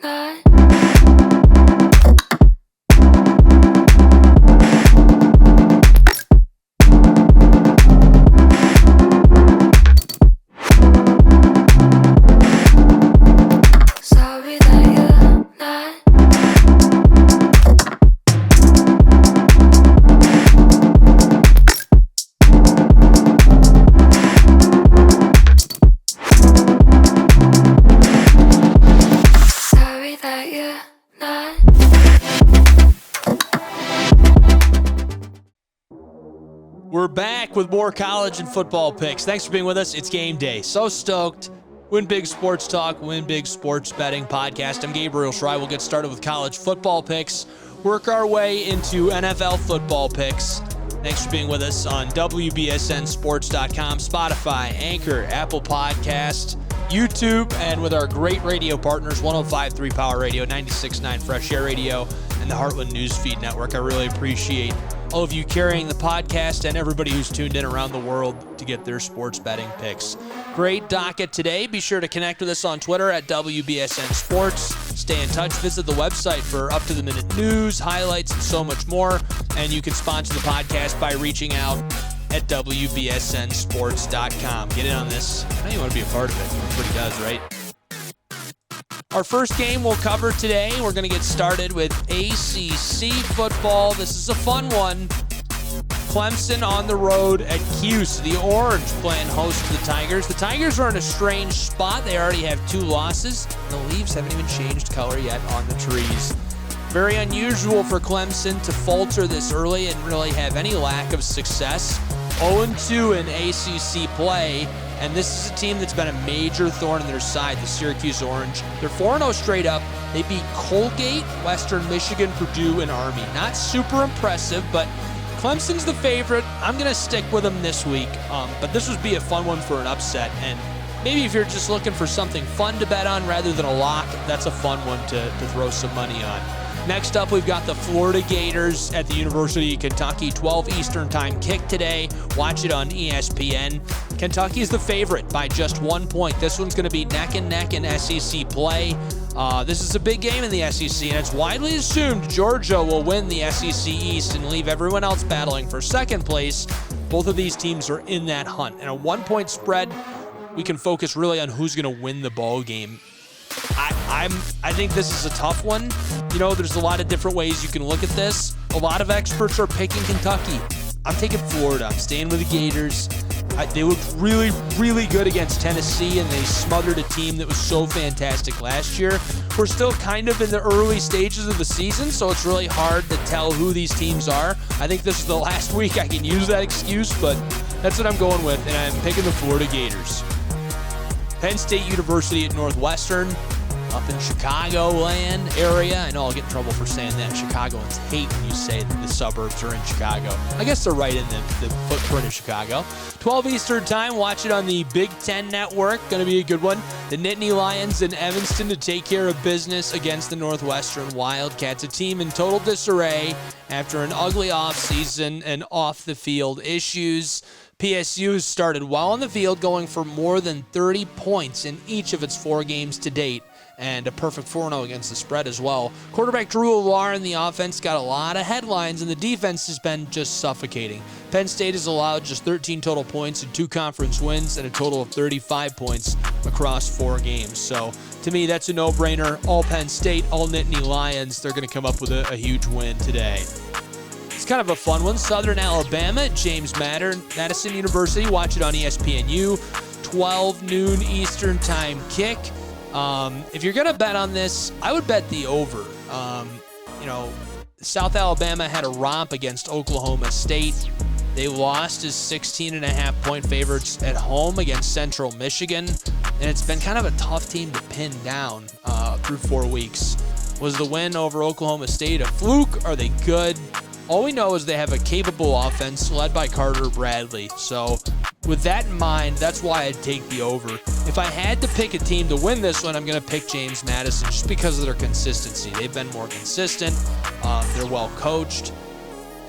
not. Sorry that you're not. Sorry that you're not. We're back with more college and football picks. Thanks for being with us. It's game day. So stoked. Win Big Sports Talk, Win Big Sports Betting podcast. I'm Gabriel Schrei. We'll get started with college football picks, work our way into NFL football picks. Thanks for being with us on WBSNSports.com, Spotify, Anchor, Apple Podcast, YouTube, and with our great radio partners, 105.3 Power Radio, 96.9 Fresh Air Radio, and the Heartland Newsfeed Network. I really appreciate all of you carrying the podcast and everybody who's tuned in around the world to get their sports betting picks. Great docket today. Be sure to connect with us on Twitter at WBSN Sports. Stay in touch. Visit the website for up-to-the-minute news, highlights, and so much more. And you can sponsor the podcast by reaching out at WBSNSports.com. Get in on this. I know you want to be a part of it. Everybody does, right? Our first game we'll cover today, we're going to get started with ACC football. This is a fun one. Clemson on the road at Cuse. The Orange playing host to the Tigers. The Tigers are in a strange spot. They already have 2 losses. The leaves haven't even changed color yet on the trees. Very unusual for Clemson to falter this early and really have any lack of success. 0-2 in ACC play. And this is a team that's been a major thorn in their side, the Syracuse Orange. They're 4-0 straight up. They beat Colgate, Western Michigan, Purdue, and Army. Not super impressive, but Clemson's the favorite. I'm going to stick with them this week. But this would be a fun one for an upset. And maybe if you're just looking for something fun to bet on rather than a lock, that's a fun one to throw some money on. Next up, we've got the Florida Gators at the University of Kentucky. 12 Eastern time kick today. Watch it on ESPN. Kentucky is the favorite by just 1 point. This one's going to be neck and neck in SEC play. This is a big game in the SEC, and it's widely assumed Georgia will win the SEC East and leave everyone else battling for second place. Both of these teams are in that hunt. And a 1 point spread, we can focus really on who's going to win the ball game. I think this is a tough one. You know, there's a lot of different ways you can look at this. A lot of experts are picking Kentucky. I'm taking Florida. I'm staying with the Gators. They looked really, really good against Tennessee, and they smothered a team that was so fantastic last year. We're still kind of in the early stages of the season, so it's really hard to tell who these teams are. I think this is the last week I can use that excuse, but that's what I'm going with, and I'm picking the Florida Gators. Penn State University at Northwestern, up in Chicagoland area. I know I'll get in trouble for saying that. Chicagoans hate when you say that the suburbs are in Chicago. I guess they're right in the footprint of Chicago. 12 Eastern time. Watch it on the Big Ten Network. Going to be a good one. The Nittany Lions in Evanston to take care of business against the Northwestern Wildcats, a team in total disarray after an ugly offseason and off-the-field issues. PSU has started well on the field, going for more than 30 points in each of its 4 games to date, and a perfect 4-0 against the spread as well. Quarterback Drew Lar in the offense got a lot of headlines, and the defense has been just suffocating. Penn State has allowed just 13 total points in 2 conference wins and a total of 35 points across 4 games. So, to me, that's a no-brainer. All Penn State, all Nittany Lions, they're going to come up with a huge win today. It's kind of a fun one. Southern Alabama at James Madison University. Watch it on ESPNU. 12 noon Eastern time kick. If you're going to bet on this, I would bet the over. South Alabama had a romp against Oklahoma State. They lost as 16.5-point favorites at home against Central Michigan. And it's been kind of a tough team to pin down through 4 weeks. Was the win over Oklahoma State a fluke? Are they good? All we know is they have a capable offense led by Carter Bradley. So with that in mind, that's why I'd take the over. If I had to pick a team to win this one, I'm going to pick James Madison just because of their consistency. They've been more consistent. They're well coached.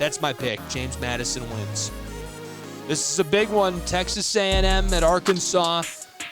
That's my pick. James Madison wins. This is a big one. Texas A&M at Arkansas.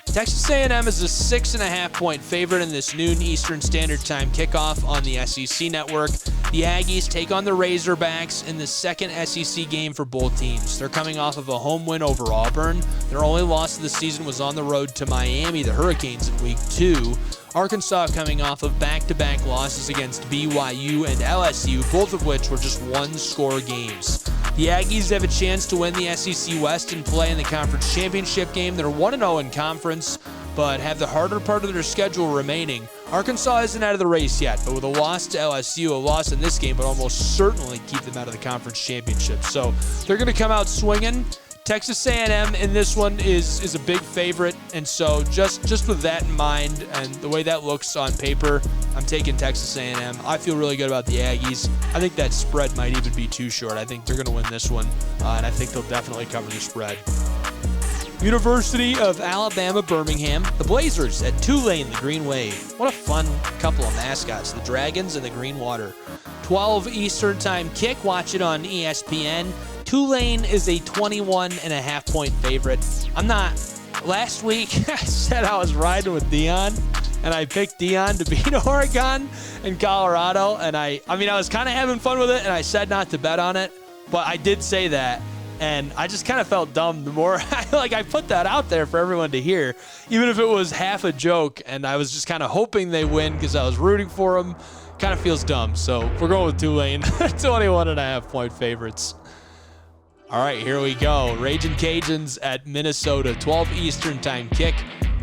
Texas A&M is a 6.5-point favorite in this noon Eastern Standard Time kickoff on the SEC Network. The Aggies take on the Razorbacks in the second SEC game for both teams. They're coming off of a home win over Auburn. Their only loss of the season was on the road to Miami, the Hurricanes, in Week 2. Arkansas coming off of back-to-back losses against BYU and LSU, both of which were just one-score games. The Aggies have a chance to win the SEC West and play in the conference championship game. They're 1-0 in conference, but have the harder part of their schedule remaining. Arkansas isn't out of the race yet, but with a loss to LSU, a loss in this game would almost certainly keep them out of the conference championship. So they're going to come out swinging. Texas A&M in this one is a big favorite, and so just with that in mind and the way that looks on paper, I'm taking Texas A&M. I feel really good about the Aggies. I think that spread might even be too short. I think they're going to win this one, and I think they'll definitely cover the spread. University of Alabama, Birmingham, the Blazers at Tulane, the Green Wave. What a fun couple of mascots, the Dragons and the Green Water. 12 Eastern Time kick. Watch it on ESPN. Tulane is a 21.5-point favorite. Last week I said I was riding with Dion, and I picked Dion to beat Oregon and Colorado, and I was kind of having fun with it, and I said not to bet on it, but I did say that, and I just kind of felt dumb the more I put that out there for everyone to hear, even if it was half a joke, and I was just kind of hoping they win because I was rooting for them. Kind of feels dumb, so we're going with Tulane, 21.5-point favorites. All right, here we go. Ragin' Cajuns at Minnesota, 12 Eastern Time kick.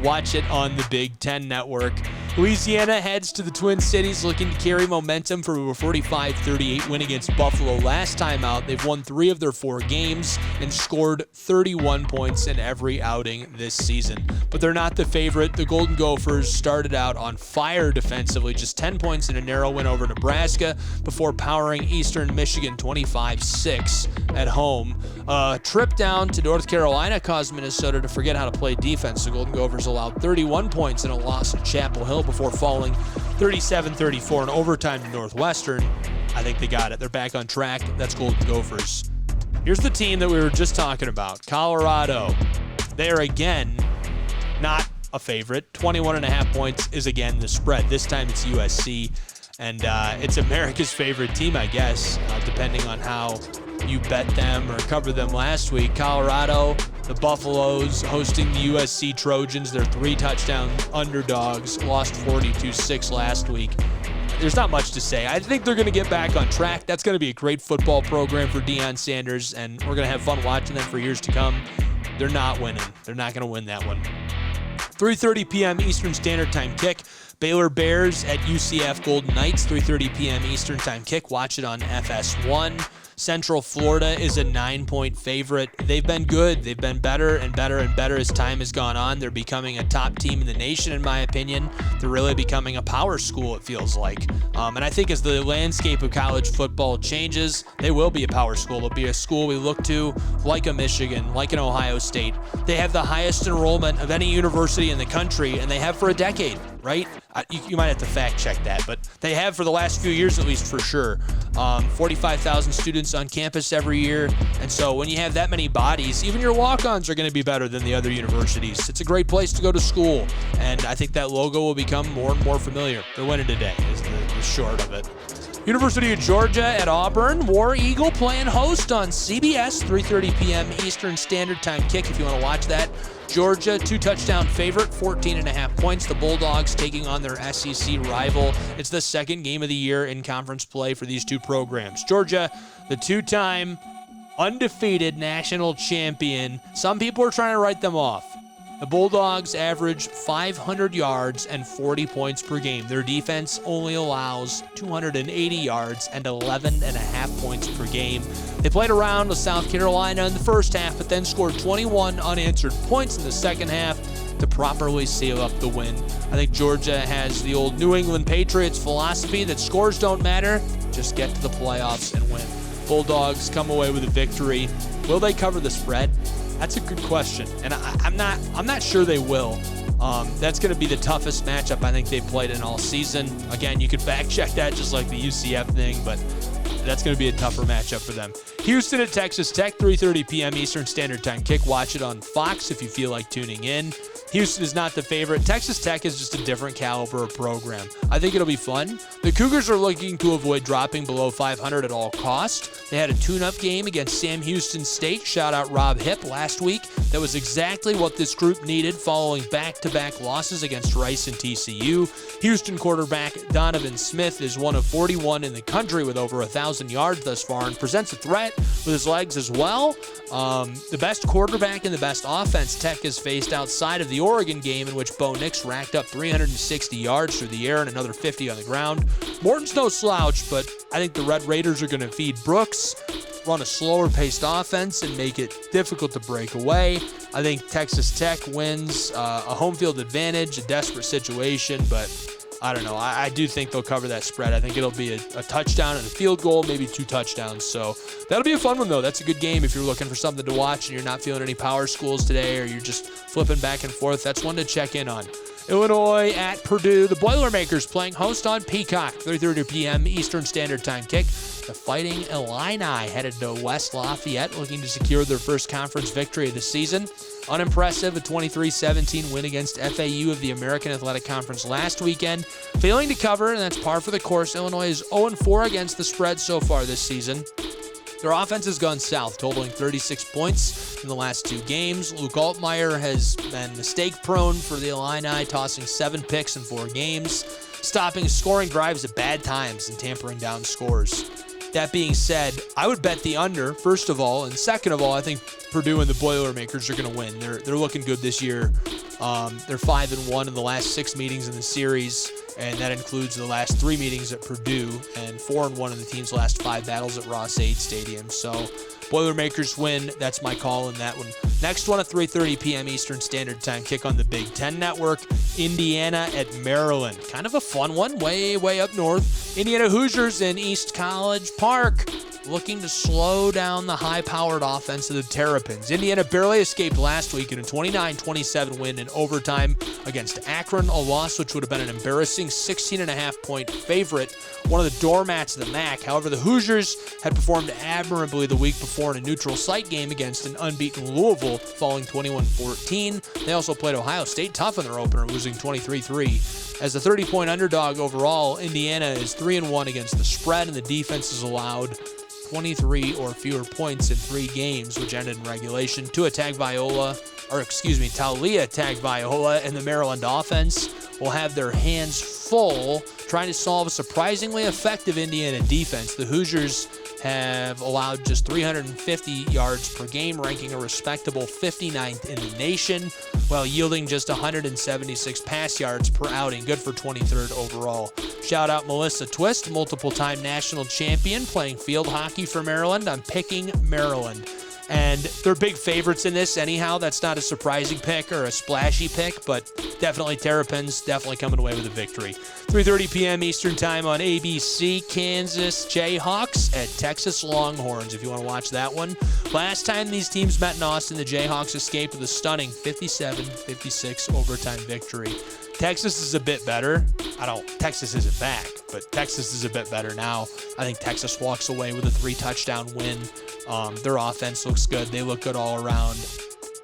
Watch it on the Big Ten Network. Louisiana heads to the Twin Cities looking to carry momentum for a 45-38 win against Buffalo. Last time out, they've won 3 of their 4 games and scored 31 points in every outing this season. But they're not the favorite. The Golden Gophers started out on fire defensively, just 10 points in a narrow win over Nebraska before powering Eastern Michigan 25-6 at home. A trip down to North Carolina caused Minnesota to forget how to play defense. The Golden Gophers allowed 31 points in a loss to Chapel Hill before falling 37-34 in overtime to Northwestern. I think they got it. They're back on track. That's Golden Gophers. Here's the team that we were just talking about, Colorado. They are again not a favorite. 21.5 points is again the spread. This time it's USC, and it's America's favorite team, I guess, depending on how you bet them or cover them last week. Colorado, the Buffaloes hosting the USC Trojans. They're 3-touchdown underdogs, lost 42-6 last week. There's not much to say. I think they're going to get back on track. That's going to be a great football program for Deion Sanders, and we're going to have fun watching them for years to come. They're not winning. They're not going to win that one. 3:30 p.m. Eastern Standard Time kick. Baylor Bears at UCF Golden Knights, 3:30 p.m. Eastern Time kick. Watch it on FS1. Central Florida is a 9-point favorite. They've been good. They've been better and better and better as time has gone on. They're becoming a top team in the nation, in my opinion. They're really becoming a power school, it feels like. And I think as the landscape of college football changes, they will be a power school. They'll be a school we look to like a Michigan, like an Ohio State. They have the highest enrollment of any university in the country, and they have for a decade, right? You might have to fact check that, but they have for the last few years at least for sure. 45,000 students on campus every year, and so when you have that many bodies, even your walk-ons are going to be better than the other universities. It's a great place to go to school, and I think that logo will become more and more familiar. They're winning today is the short of it. University of Georgia at Auburn. War Eagle playing host on CBS, 3:30 p.m. Eastern Standard Time kick if you want to watch that. Georgia, 2-touchdown favorite, 14.5 points. The Bulldogs taking on their SEC rival. It's the second game of the year in conference play for these two programs. Georgia, the 2-time undefeated national champion. Some people are trying to write them off. The Bulldogs average 500 yards and 40 points per game. Their defense only allows 280 yards and 11.5 points per game. They played around with South Carolina in the first half, but then scored 21 unanswered points in the second half to properly seal up the win. I think Georgia has the old New England Patriots philosophy that scores don't matter, just get to the playoffs and win. Bulldogs come away with a victory. Will they cover the spread? That's a good question, and I'm not sure they will. That's going to be the toughest matchup I think they've played in all season. Again, you could fact check that just like the UCF thing, but that's going to be a tougher matchup for them. Houston at Texas Tech, 3:30 p.m. Eastern Standard Time kick. Watch it on Fox if you feel like tuning in. Houston is not the favorite. Texas Tech is just a different caliber of program. I think it'll be fun. The Cougars are looking to avoid dropping below 500 at all costs. They had a tune-up game against Sam Houston State. Shout out Rob Hipp last week. That was exactly what this group needed following back-to-back losses against Rice and TCU. Houston quarterback Donovan Smith is one of 41 in the country with over 1,000 yards thus far and presents a threat with his legs as well. The best quarterback and the best offense Tech has faced outside of the Oregon game, in which Bo Nix racked up 360 yards through the air and another 50 on the ground. Morton's no slouch, but I think the Red Raiders are going to feed Brooks, run a slower paced offense, and make it difficult to break away. I think Texas Tech wins a home field advantage, a desperate situation, but I don't know. I do think they'll cover that spread. I think it'll be a touchdown and a field goal, maybe 2 touchdowns. So that'll be a fun one, though. That's a good game if you're looking for something to watch and you're not feeling any power schools today, or you're just flipping back and forth. That's one to check in on. Illinois at Purdue. The Boilermakers playing host on Peacock, 3:30 p.m. Eastern Standard Time kick. The Fighting Illini headed to West Lafayette looking to secure their first conference victory of the season. Unimpressive, a 23-17 win against FAU of the American Athletic Conference last weekend. Failing to cover, and that's par for the course. Illinois is 0-4 against the spread so far this season. Their offense has gone south, totaling 36 points in the last 2 games. Luke Altmaier has been mistake-prone for the Illini, tossing 7 picks in 4 games, stopping scoring drives at bad times and tampering down scores. That being said, I would bet the under, first of all, and second of all, I think Purdue and the Boilermakers are going to win. They're looking good this year. They're 5-1 in the last 6 meetings in the series, and that includes the last 3 meetings at Purdue and 4-1 in the team's last 5 battles at Ross-Ade Stadium. So Boilermakers win. That's my call in that one. Next one at 3:30 p.m. Eastern Standard Time kick on the Big Ten Network. Indiana at Maryland. Kind of a fun one, way up north. Indiana Hoosiers in East College Park, looking to slow down the high-powered offense of the Terrapins. Indiana barely escaped last week in a 29-27 win in overtime against Akron, a loss which would have been an embarrassing 16.5-point favorite, one of the doormats of the MAC. However, the Hoosiers had performed admirably the week before in a neutral site game against an unbeaten Louisville, falling 21-14. They also played Ohio State tough in their opener, losing 23-3. As a 30-point underdog overall, Indiana is 3-1 against the spread, and the defense has allowed 23 or fewer points in 3 games, which ended in regulation. Talia Tagovailoa and the Maryland offense will have their hands full trying to solve a surprisingly effective Indiana defense. The Hoosiers have allowed just 350 yards per game, ranking a respectable 59th in the nation, while yielding just 176 pass yards per outing, good for 23rd overall. Shout out Melissa Twist, multiple-time national champion, playing field hockey for Maryland. I'm picking Maryland. And they're big favorites in this anyhow. That's not a surprising pick or a splashy pick, but definitely Terrapins, definitely coming away with a victory. 3:30 p.m. Eastern Time on ABC, Kansas Jayhawks at Texas Longhorns, if you want to watch that one. Last time these teams met in Austin, the Jayhawks escaped with a stunning 57-56 overtime victory. Texas is a bit better. Texas isn't back, but Texas is a bit better now. I think Texas walks away with a 3-touchdown win. Their offense looks good. They look good all around.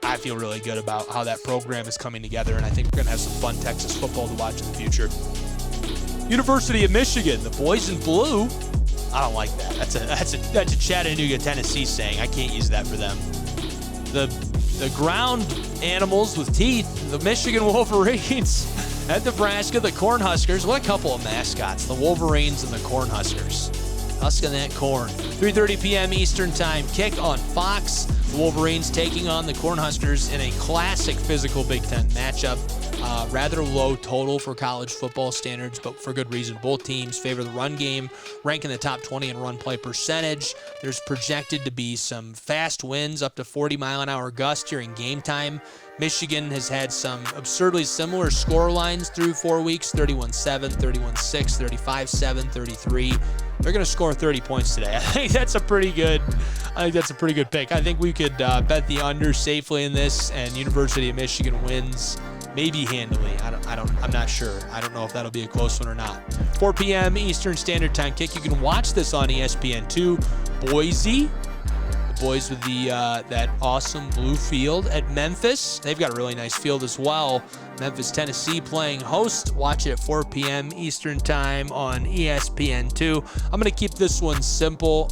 I feel really good about how that program is coming together, and I think we're going to have some fun Texas football to watch in the future. University of Michigan, the boys in blue. I don't like that. That's a Chattanooga, Tennessee saying. I can't use that for them. The ground animals with teeth, the Michigan Wolverines at Nebraska, the Cornhuskers. What a couple of mascots, the Wolverines and the Cornhuskers. Husking that corn. 3:30 p.m. Eastern Time kick on Fox. The Wolverines taking on the Cornhuskers in a classic physical Big Ten matchup. Rather low total for college football standards, but for good reason. Both teams favor the run game, rank in the top 20 in run play percentage. There's projected to be some fast winds, up to 40-mile-an-hour gusts during game time. Michigan has had some absurdly similar score lines through 4 weeks, 31-7, 31-6, 35-7, 33. They're going to score 30 points today. I think that's a pretty good pick. I think we could bet the under safely in this, and University of Michigan wins maybe handily. I'm not sure. I don't know if that'll be a close one or not. 4 p.m. Eastern Standard Time kick. You can watch this on ESPN2. Boise, the boys with the that awesome blue field at Memphis. They've got a really nice field as well. Memphis, Tennessee playing host. Watch it at 4 p.m. Eastern Time on ESPN2. I'm going to keep this one simple.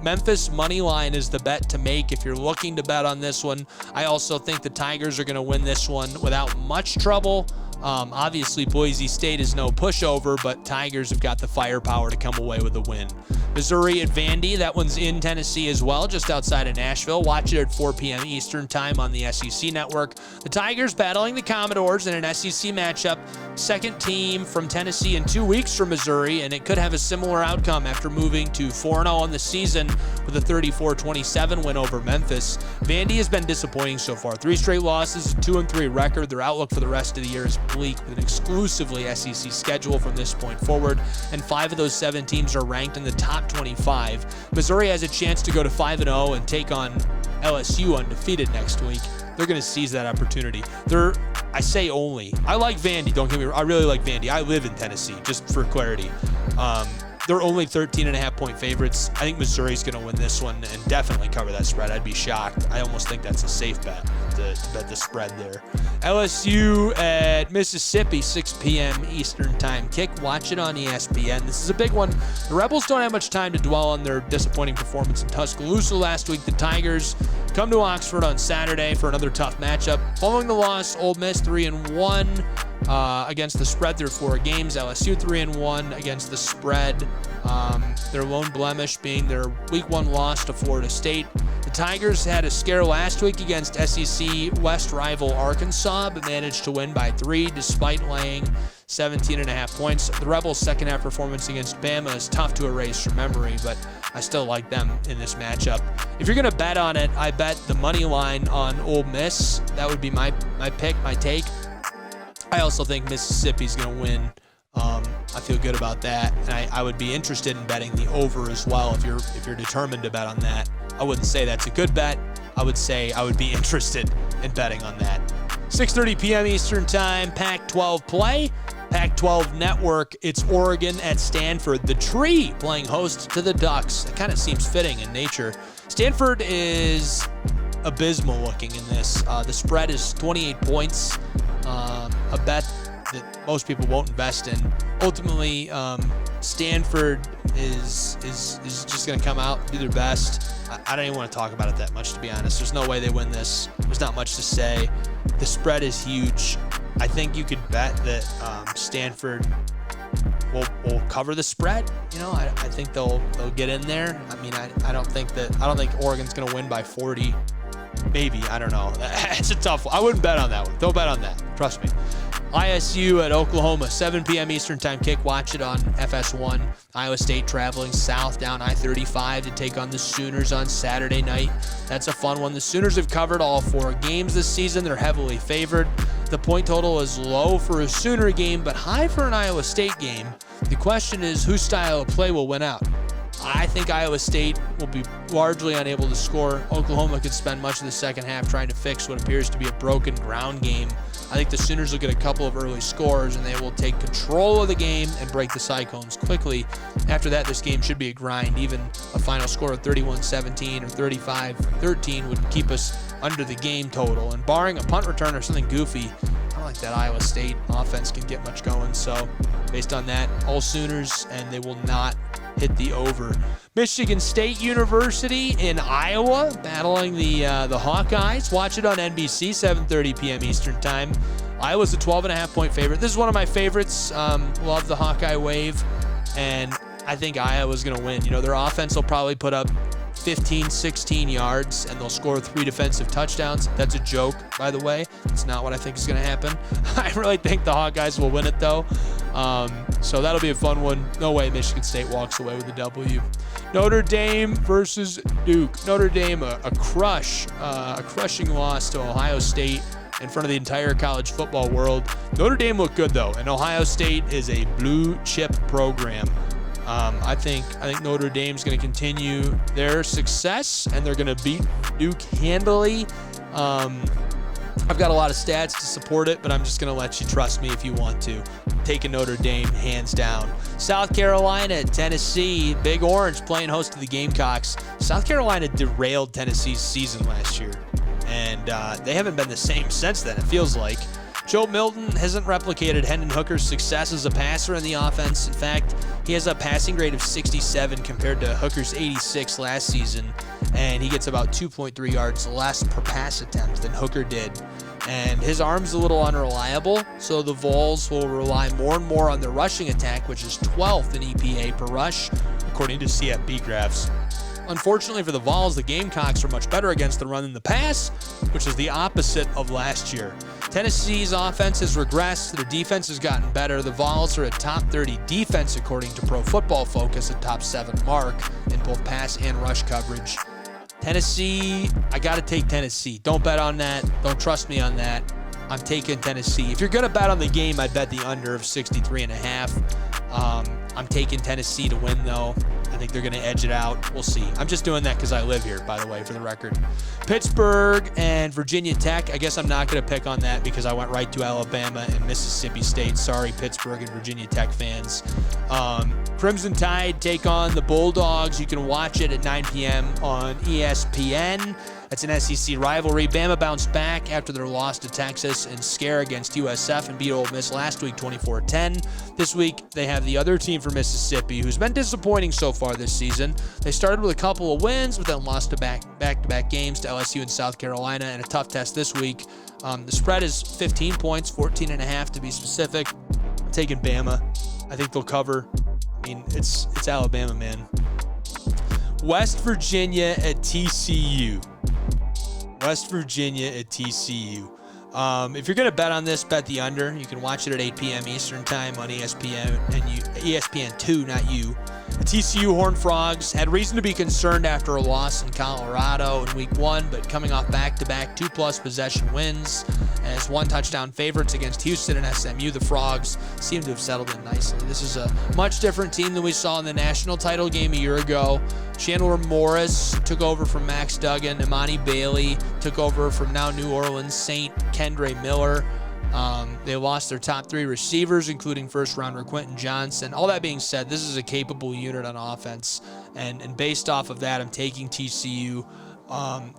Memphis money line is the bet to make if you're looking to bet on this one. I also think the Tigers are going to win this one without much trouble. Obviously, Boise State is no pushover, but Tigers have got the firepower to come away with a win. Missouri at Vandy, that one's in Tennessee as well, just outside of Nashville. Watch it at 4 p.m. Eastern Time on the SEC Network. The Tigers battling the Commodores in an SEC matchup. Second team from Tennessee in 2 weeks from Missouri, and it could have a similar outcome after moving to 4-0 on the season with a 34-27 win over Memphis. Vandy has been disappointing so far. 3 straight losses, 2-3 record. Their outlook for the rest of the year is bleak with an exclusively SEC schedule from this point forward, and 5 of those 7 teams are ranked in the top 25. Missouri has a chance to go to 5-0 and take on LSU undefeated next week. They're going to seize that opportunity. I say only. I like Vandy, don't get me wrong. I really like Vandy. I live in Tennessee, just for clarity. They're only 13.5-point favorites. I think Missouri's going to win this one and definitely cover that spread. I'd be shocked. I almost think that's a safe bet to bet the spread there. LSU at Mississippi, 6 p.m. Eastern Time kick. Watch it on ESPN. This is a big one. The Rebels don't have much time to dwell on their disappointing performance in Tuscaloosa last week. The Tigers come to Oxford on Saturday for another tough matchup. Following the loss, Ole Miss 3-1. Against the spread through 4 games. LSU 3-1 against the spread. Their lone blemish being their Week 1 loss to Florida State. The Tigers had a scare last week against SEC West rival Arkansas, but managed to win by 3 despite laying 17.5 points. The Rebels' second half performance against Bama is tough to erase from memory, but I still like them in this matchup. If you're going to bet on it, I bet the money line on Ole Miss. That would be my pick, my take. I also think Mississippi's going to win. I feel good about that, and I would be interested in betting the over as well if you're determined to bet on that. I wouldn't say that's a good bet. I would say I would be interested in betting on that. 6:30 p.m. Eastern Time, Pac-12 play. Pac-12 Network, it's Oregon at Stanford. The Tree playing host to the Ducks. That kind of seems fitting in nature. Stanford is abysmal looking in this. The spread is 28 points. A bet that most people won't invest in. Ultimately, Stanford is just going to come out and do their best. I don't even want to talk about it that much, to be honest. There's no way they win this. There's not much to say. The spread is huge. I think you could bet that Stanford will cover the spread. You know, I think they'll get in there. I mean, I don't think Oregon's going to win by 40. Maybe, I don't know. It's a tough one. I wouldn't bet on that one. Don't bet on that. Trust me. ISU at Oklahoma, 7 p.m. Eastern Time kick. Watch it on FS1. Iowa State traveling south down I-35 to take on the Sooners on Saturday night. That's a fun one. The Sooners have covered all 4 games this season. They're heavily favored. The point total is low for a Sooner game, but high for an Iowa State game. The question is, whose style of play will win out? I think Iowa State will be largely unable to score. Oklahoma could spend much of the second half trying to fix what appears to be a broken ground game. I think the Sooners will get a couple of early scores, and they will take control of the game and break the Cyclones quickly. After that, this game should be a grind. Even a final score of 31-17 or 35-13 would keep us under the game total. And barring a punt return or something goofy, I don't think that Iowa State offense can get much going. So based on that, all Sooners, and they will not hit the over. Michigan State University in Iowa battling the Hawkeyes. Watch it on NBC, 7:30 p.m. Eastern Time. Iowa's a 12.5-point favorite. This is one of my favorites. Love the Hawkeye wave, and I think Iowa's going to win. You know, their offense will probably put up 15, 16 yards, and they'll score 3 defensive touchdowns. That's a joke, by the way. It's not what I think is going to happen. I really think the Hawkeyes will win it, though. So that'll be a fun one. No way Michigan State walks away with a W. Notre Dame versus Duke. Notre Dame, a crushing loss to Ohio State in front of the entire college football world. Notre Dame looked good, though, and Ohio State is a blue chip program. I think Notre Dame's going to continue their success, and they're going to beat Duke handily. I've got a lot of stats to support it, but I'm just going to let you trust me if you want to. Taking Notre Dame, hands down. South Carolina, Tennessee, Big Orange playing host to the Gamecocks. South Carolina derailed Tennessee's season last year, and they haven't been the same since then, it feels like. Joe Milton hasn't replicated Hendon Hooker's success as a passer in the offense. In fact, he has a passing grade of 67 compared to Hooker's 86 last season, and he gets about 2.3 yards less per pass attempt than Hooker did. And his arm's a little unreliable, so the Vols will rely more and more on their rushing attack, which is 12th in EPA per rush, according to CFB graphs. Unfortunately for the Vols, the Gamecocks are much better against the run than the pass, which is the opposite of last year. Tennessee's offense has regressed. Their defense has gotten better. The Vols are a top 30 defense according to Pro Football Focus, a top 7 mark in both pass and rush coverage. Tennessee, I got to take Tennessee. Don't bet on that. Don't trust me on that. I'm taking Tennessee. If you're going to bet on the game, I'd bet the under of 63.5. I'm taking Tennessee to win, though. I think they're going to edge it out. We'll see. I'm just doing that because I live here, by the way, for the record. Pittsburgh and Virginia Tech. I guess I'm not going to pick on that because I went right to Alabama and Mississippi State. Sorry, Pittsburgh and Virginia Tech fans. Crimson Tide take on the Bulldogs. You can watch it at 9 p.m. on ESPN. That's an SEC rivalry. Bama bounced back after their loss to Texas and scare against USF and beat Ole Miss last week 24-10. This week, they have the other team from Mississippi who's been disappointing so far this season. They started with a couple of wins, but then lost to back-to-back games to LSU and South Carolina, and a tough test this week. The spread is 15 points, 14.5 to be specific. I'm taking Bama. I think they'll cover. I mean, it's Alabama, man. West Virginia at TCU. West Virginia at TCU. If you're going to bet on this, bet the under. You can watch it at 8 p.m. Eastern Time on ESPN and ESPN2, not you. The TCU Horned Frogs had reason to be concerned after a loss in Colorado in Week 1, but coming off back-to-back 2+ possession wins as 1-touchdown favorites against Houston and SMU, the Frogs seem to have settled in nicely. This is a much different team than we saw in the national title game a year ago. Chandler Morris took over from Max Duggan. Imani Bailey took over from now New Orleans Saint Kendre Miller. They lost their top 3 receivers, including first-rounder Quentin Johnson. All that being said, this is a capable unit on offense, and based off of that, I'm taking TCU.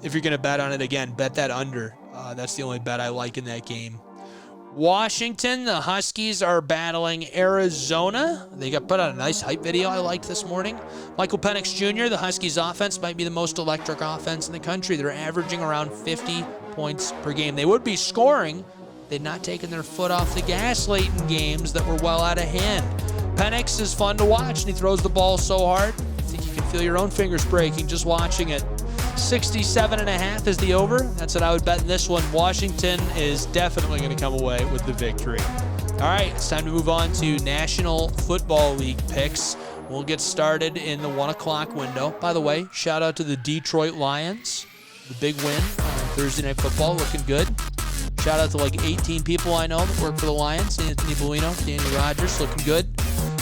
If you're going to bet on it, again, bet that under. That's the only bet I like in that game. Washington, the Huskies are battling Arizona. They got put out a nice hype video I liked this morning. Michael Penix Jr., the Huskies offense might be the most electric offense in the country. They're averaging around 50 points per game. They would be scoring. They'd not taken their foot off the gas late in games that were well out of hand. Penix is fun to watch, and he throws the ball so hard, I think you can feel your own fingers breaking just watching it. 67.5 is the over. That's what I would bet in this one. Washington is definitely going to come away with the victory. All right, it's time to move on to National Football League picks. We'll get started in the 1 o'clock window. By the way, shout out to the Detroit Lions. The big win on Thursday Night Football, looking good. Shout out to like 18 people I know that work for the Lions. Anthony Bellino, Danny Rogers, looking good.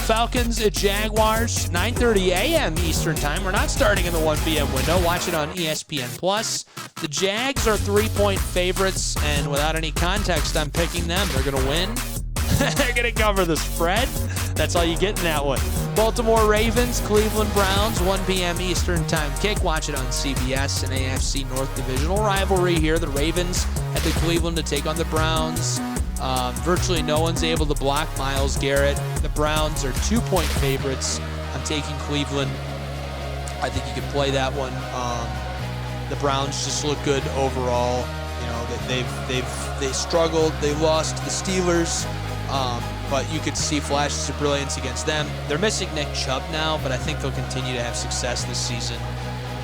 Falcons at Jaguars, 9:30 a.m. Eastern Time. We're not starting in the 1 p.m. window. Watch it on ESPN+. The Jags are 3-point favorites, and without any context, I'm picking them. They're going to win. They're going to cover the spread. That's all you get in that one. Baltimore Ravens, Cleveland Browns, 1 p.m. Eastern Time kick. Watch it on CBS, an AFC North Divisional rivalry here. The Ravens at the Cleveland to take on the Browns. Virtually no one's able to block Myles Garrett. The Browns are 2-point favorites. I'm taking Cleveland. I think you can play that one. The Browns just look good overall. You know, they struggled. They lost to the Steelers. But you could see flashes of brilliance against them. They're missing Nick Chubb now, but I think they'll continue to have success this season.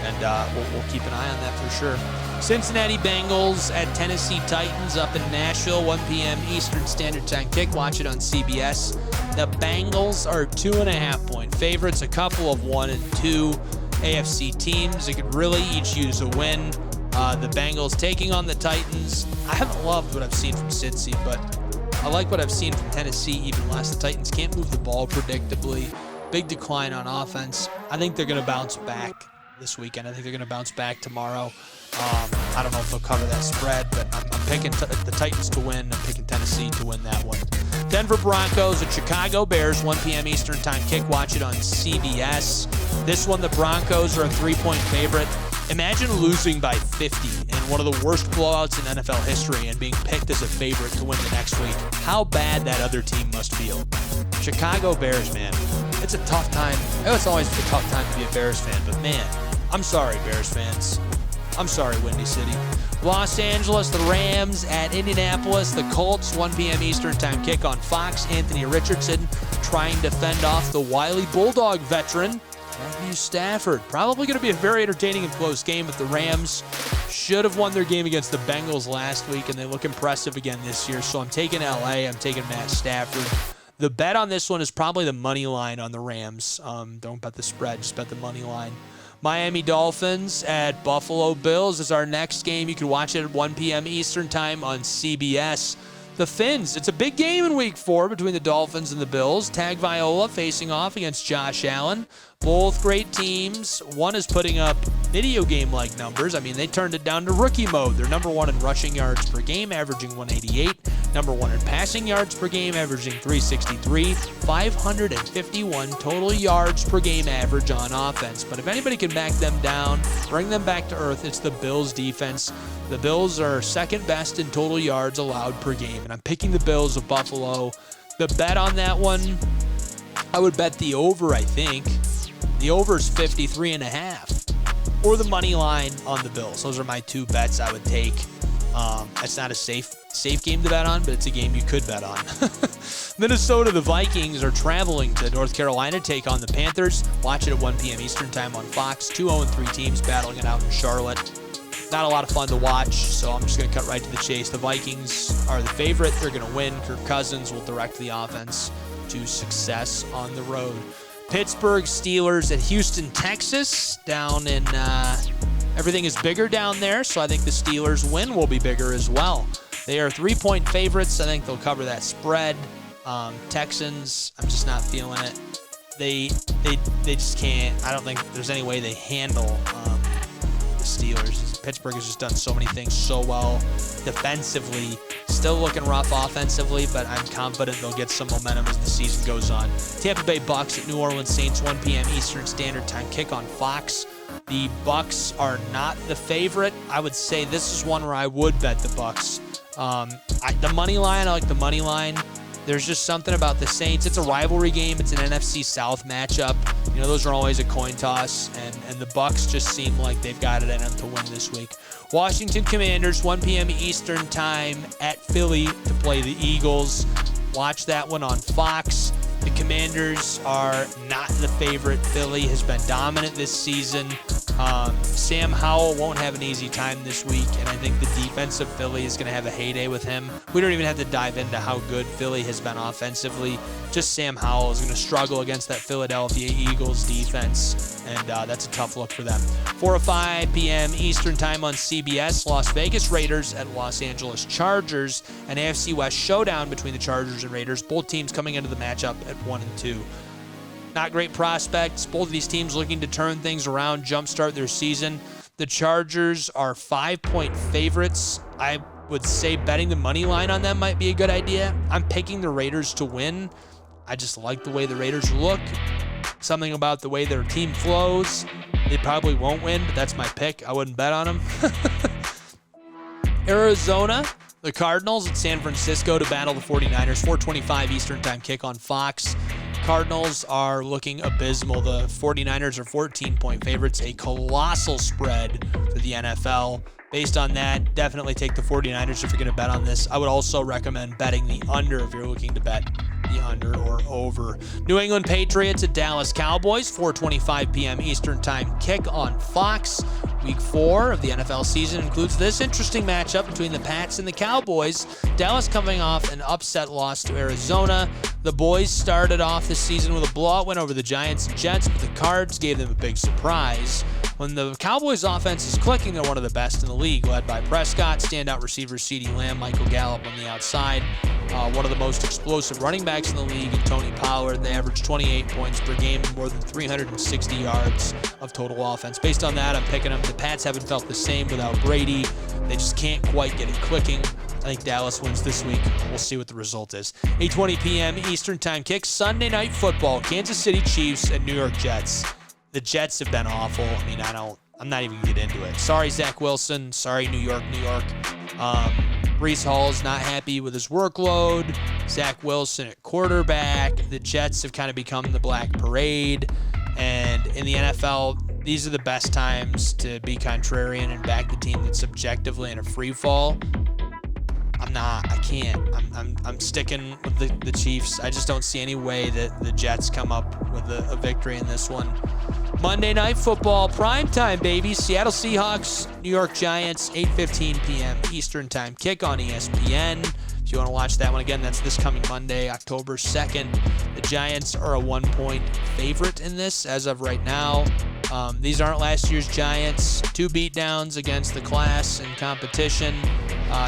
And we'll keep an eye on that for sure. Cincinnati Bengals at Tennessee Titans up in Nashville, 1 p.m. Eastern Standard Time kick. Watch it on CBS. The Bengals are 2.5-point favorites, a couple of 1 and 2 AFC teams that could really each use a win. The Bengals taking on the Titans. I haven't loved what I've seen from Cincy, but I like what I've seen from Tennessee even less. The Titans can't move the ball predictably. Big decline on offense. I think they're going to bounce back. this weekend. I think they're going to bounce back tomorrow. I don't know if they'll cover that spread, but I'm picking the Titans to win. I'm picking Tennessee to win that one. Denver Broncos and Chicago Bears, 1 p.m. Eastern Time kick. Watch it on CBS. This one, the Broncos are a 3-point favorite. Imagine losing by 50 in one of the worst blowouts in NFL history and being picked as a favorite to win the next week. How bad that other team must feel. Chicago Bears, man. It's a tough time. It's always a tough time to be a Bears fan, but man, I'm sorry, Bears fans. I'm sorry, Windy City. Los Angeles, the Rams at Indianapolis. The Colts, 1 p.m. Eastern Time kick on Fox. Anthony Richardson trying to fend off the wily Bulldog veteran, Matthew Stafford. Probably going to be a very entertaining and close game, but the Rams should have won their game against the Bengals last week, and they look impressive again this year. So I'm taking LA. I'm taking Matt Stafford. The bet on this one is probably the money line on the Rams. Don't bet the spread, just bet the money line. Miami Dolphins at Buffalo Bills is our next game. You can watch it at 1 p.m. Eastern Time on CBS. The Fins, it's a big game in Week 4 between the Dolphins and the Bills. Tagovailoa facing off against Josh Allen. Both great teams. One is putting up video game-like numbers. I mean, they turned it down to rookie mode. They're number 1 in rushing yards per game, averaging 188. Number 1 in passing yards per game, averaging 363. 551 total yards per game average on offense. But if anybody can back them down, bring them back to earth, it's the Bills defense. The Bills are second best in total yards allowed per game. And I'm picking the Bills of Buffalo. The bet on that one, I would bet the over, I think. The over is 53.5. Or the money line on the Bills. Those are my two bets I would take. It's not a safe game to bet on, but it's a game you could bet on. Minnesota, the Vikings are traveling to North Carolina to take on the Panthers. Watch it at 1 p.m. Eastern Time on Fox. 2 0-3 teams battling it out in Charlotte. Not a lot of fun to watch, so I'm just going to cut right to the chase. The Vikings are the favorite. They're going to win. Kirk Cousins will direct the offense to success on the road. Pittsburgh Steelers at Houston, Texas. Down in, everything is bigger down there, so I think the Steelers' win will be bigger as well. They are 3-point favorites. I think they'll cover that spread. Texans, I'm just not feeling it. They just can't. I don't think there's any way they handle the Steelers. Pittsburgh has just done so many things so well defensively. Still looking rough offensively, but I'm confident they'll get some momentum as the season goes on. Tampa Bay Bucks at New Orleans Saints, 1 p.m. Eastern Standard Time kick on Fox. The Bucks are not the favorite. I would say this is one where I would bet the Bucks. The money line, I like the money line. There's just something about the Saints. It's a rivalry game. It's an NFC South matchup. You know, those are always a coin toss, and the Bucks just seem like they've got it in them to win this week. Washington Commanders, 1 p.m. Eastern Time at Philly to play the Eagles. Watch that one on Fox. The Commanders are not the favorite. Philly has been dominant this season. Sam Howell won't have an easy time this week, and I think the defense of Philly is going to have a heyday with him. We don't even have to dive into how good Philly has been offensively. Just Sam Howell is going to struggle against that Philadelphia Eagles defense, and that's a tough look for them. 4 to 5 p.m. Eastern Time on CBS, Las Vegas Raiders at Los Angeles Chargers, an AFC West showdown between the Chargers and Raiders, both teams coming into the matchup at 1-2. Not great prospects. Both of these teams looking to turn things around, jumpstart their season. The Chargers are 5-point favorites. I would say betting the money line on them might be a good idea. I'm picking the Raiders to win. I just like the way the Raiders look. Something about the way their team flows. They probably won't win, but that's my pick. I wouldn't bet on them. Arizona, the Cardinals at San Francisco to battle the 49ers. 4:25 Eastern Time kick on Fox. Cardinals are looking abysmal. The 49ers are 14-point favorites, a colossal spread for the NFL. Based on that, definitely take the 49ers if you're going to bet on this. I would also recommend betting the under if you're looking to bet the under or over. New England Patriots at Dallas Cowboys, 4:25 p.m. Eastern Time kick on Fox. Week 4 of the NFL season includes this interesting matchup between the Pats and the Cowboys. Dallas coming off an upset loss to Arizona. The boys started off the season with a blowout win over the Giants and Jets, but the Cards gave them a big surprise. When the Cowboys' offense is clicking, they're one of the best in the league, led by Prescott, standout receivers CeeDee Lamb, Michael Gallup on the outside. one of the most explosive running backs in the league in Tony Pollard. They average 28 points per game and more than 360 yards of total offense. Based on that, I'm picking them. The Pats haven't felt the same without Brady. They just can't quite get it clicking. I think Dallas wins this week. We'll see what the result is. 8:20 p.m. Eastern Time kick. Sunday Night Football. Kansas City Chiefs and New York Jets. The Jets have been awful. I mean, I'm not even going to get into it. Sorry, Zach Wilson. Sorry, New York. Breece Hall's not happy with his workload. Zach Wilson at quarterback. The Jets have kind of become the Black Parade. And in the NFL, these are the best times to be contrarian and back the team that's subjectively in a free fall. I can't. I'm sticking with the Chiefs. I just don't see any way that the Jets come up with a victory in this one. Monday Night Football, primetime, baby. Seattle Seahawks, New York Giants, 8:15 p.m. Eastern Time kick on ESPN. If you want to watch that one again, that's this coming Monday, October 2nd. The Giants are a 1-point favorite in this as of right now. These aren't last year's Giants. 2 beatdowns against the class and competition.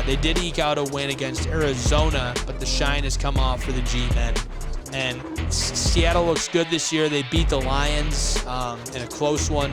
They did eke out a win against Arizona, but the shine has come off for the G-men. And Seattle looks good this year. They beat the Lions in a close one.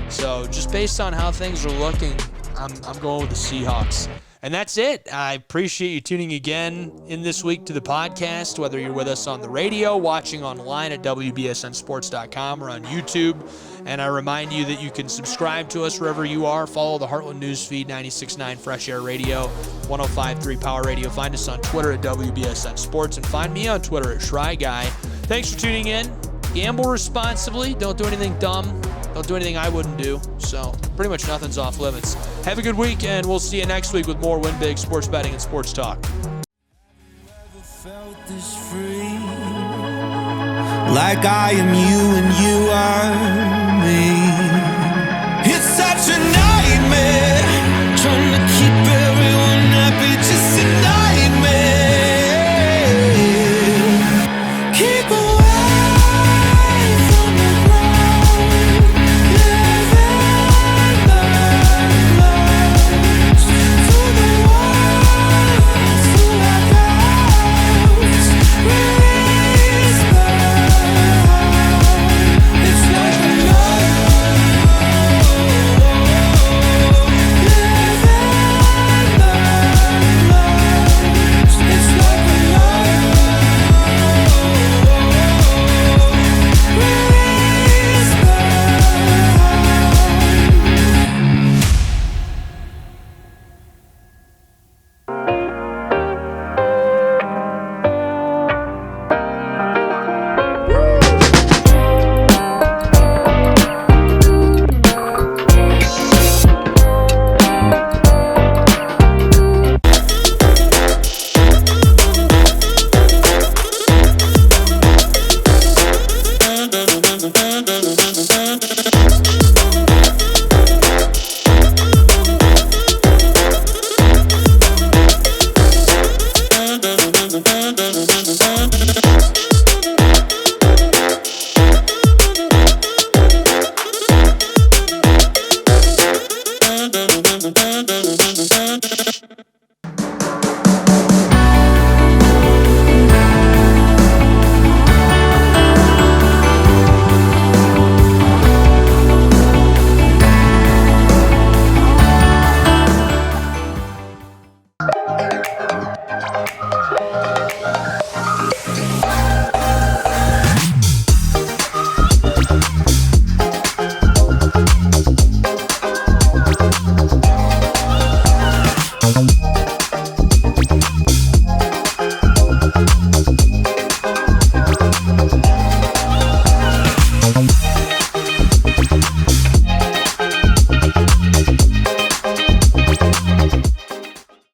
So just based on how things are looking, I'm going with the Seahawks. And that's it. I appreciate you tuning again in this week to the podcast, whether you're with us on the radio, watching online at WBSNsports.com or on YouTube. And I remind you that you can subscribe to us wherever you are. Follow the Heartland Newsfeed, 96.9 Fresh Air Radio, 105.3 Power Radio. Find us on Twitter at WBSN Sports, and find me on Twitter at Shry Guy. Thanks for tuning in. Gamble responsibly. Don't do anything dumb. Don't do anything I wouldn't do. So pretty much nothing's off limits. Have a good week, and we'll see you next week with more Win Big sports betting and sports talk. Felt this free, like I am you and you are me. It's such a